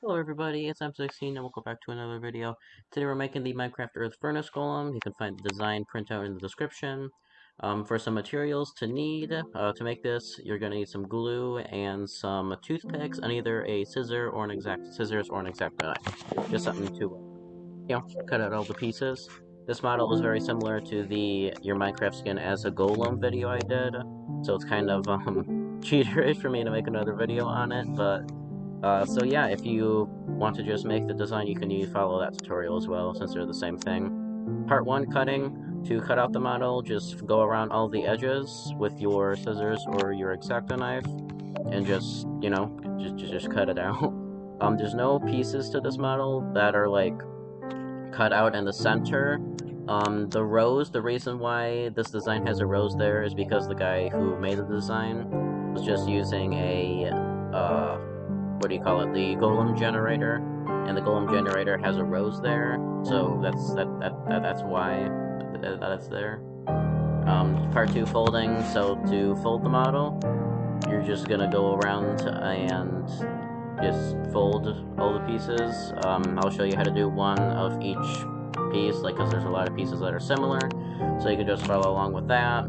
Hello everybody, it's M16 and welcome back to another video. Today we're making the Minecraft Earth Furnace Golem. You can find the design printout in the description. For some materials to make this, you're going to need some glue and some toothpicks and either a scissor or an exact scissors or an exact knife. Just something to, cut out all the pieces. This model is very similar to the Your Minecraft Skin as a Golem video I did, so it's kind of cheaterish for me to make another video on it, but so yeah, if you want to just make the design, you can follow that tutorial as well, since they're the same thing. Part 1, cutting. To cut out the model, just go around all the edges with your scissors or your X-Acto knife, and just cut it out. There's no pieces to this model that are, like, cut out in the center. The reason why this design has a rose there is because the guy who made the design was just using what do you call it, the Golem generator, and the Golem generator has a rose there, so that's why that's there. Part 2, folding. So to fold the model, you're just gonna go around and just fold all the pieces. I'll show you how to do one of each piece, because there's a lot of pieces that are similar, so you can just follow along with that.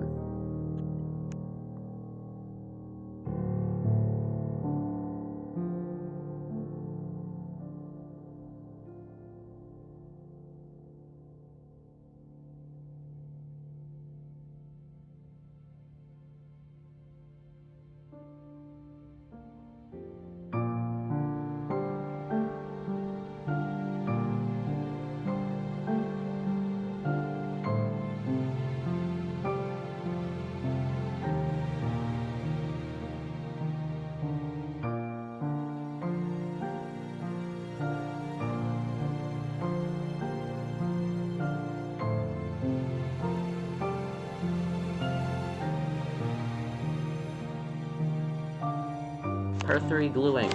Part 3, gluing.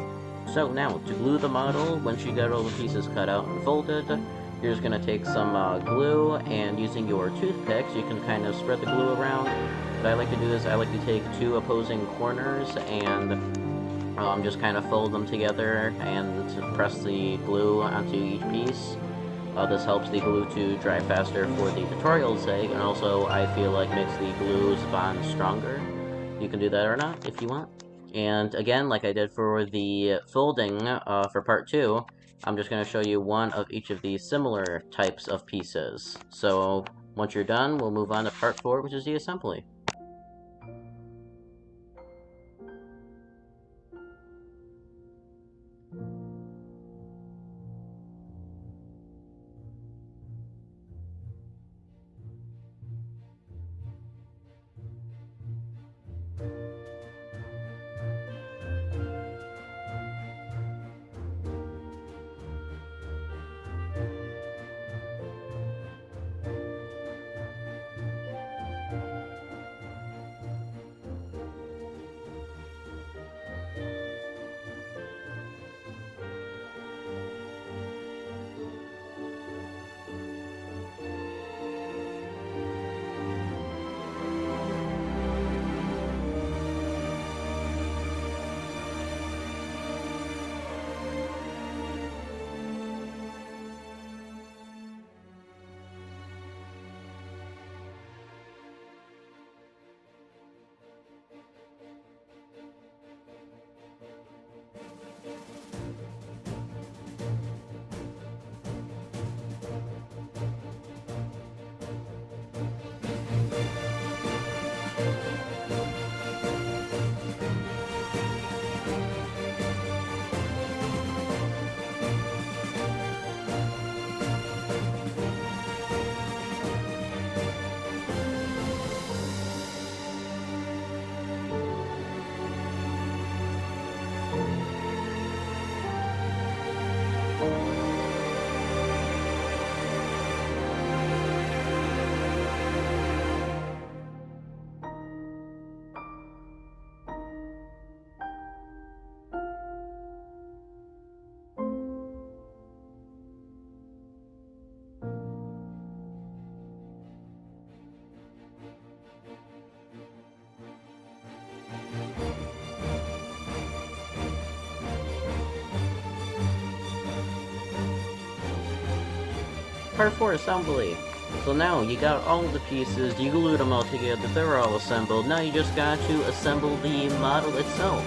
So now, to glue the model, once you get all the pieces cut out and folded, you're just going to take some glue, and using your toothpicks, you can kind of spread the glue around. What I like to do is I like to take two opposing corners and just kind of fold them together and press the glue onto each piece. This helps the glue to dry faster for the tutorial's sake, and also I feel like makes the glue's bond stronger. You can do that or not if you want. And again, like I did for the folding for part 2, I'm just going to show you one of each of these similar types of pieces. So once you're done, we'll move on to part 4, which is the assembly. Part 4 assembly. So now you got all the pieces, you glued them all together, they're all assembled. Now you just got to assemble the model itself.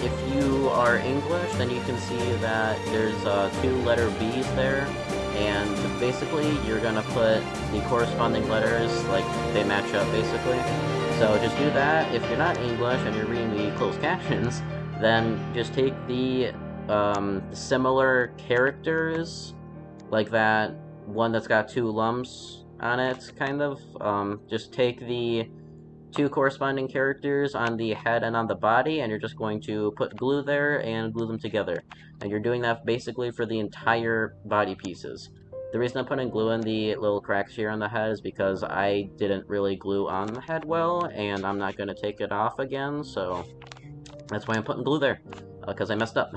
If you are English, then you can see that there's two letter B's there, and basically you're gonna put the corresponding letters like they match up basically. So just do that. If you're not English and you're reading the closed captions, then just take the similar characters, like that one that's got two lumps on it, kind of. Just take the two corresponding characters on the head and on the body, and you're just going to put glue there and glue them together. And you're doing that basically for the entire body pieces. The reason I'm putting glue in the little cracks here on the head is because I didn't really glue on the head well, and I'm not going to take it off again, so that's why I'm putting glue there, because I messed up.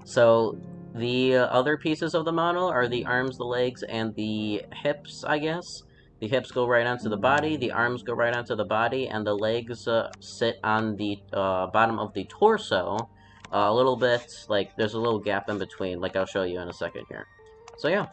So the other pieces of the model are the arms, the legs, and the hips, I guess. The hips go right onto the body, the arms go right onto the body, and the legs sit on the bottom of the torso. A little bit, like, there's a little gap in between, like I'll show you in a second here. So yeah.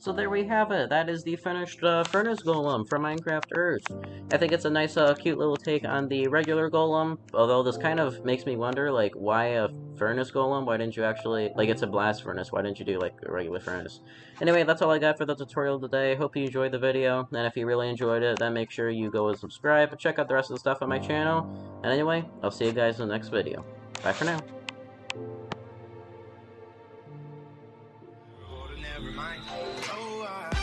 So there we have it. That is the finished furnace golem from Minecraft Earth. I think it's a nice, cute little take on the regular golem. Although this kind of makes me wonder, like, why a furnace golem? Why didn't you actually, like, it's a blast furnace. Why didn't you do like a regular furnace? Anyway, that's all I got for the tutorial today. Hope you enjoyed the video. And if you really enjoyed it, then make sure you go and subscribe and check out the rest of the stuff on my channel. And anyway, I'll see you guys in the next video. Bye for now. Never mind. Oh,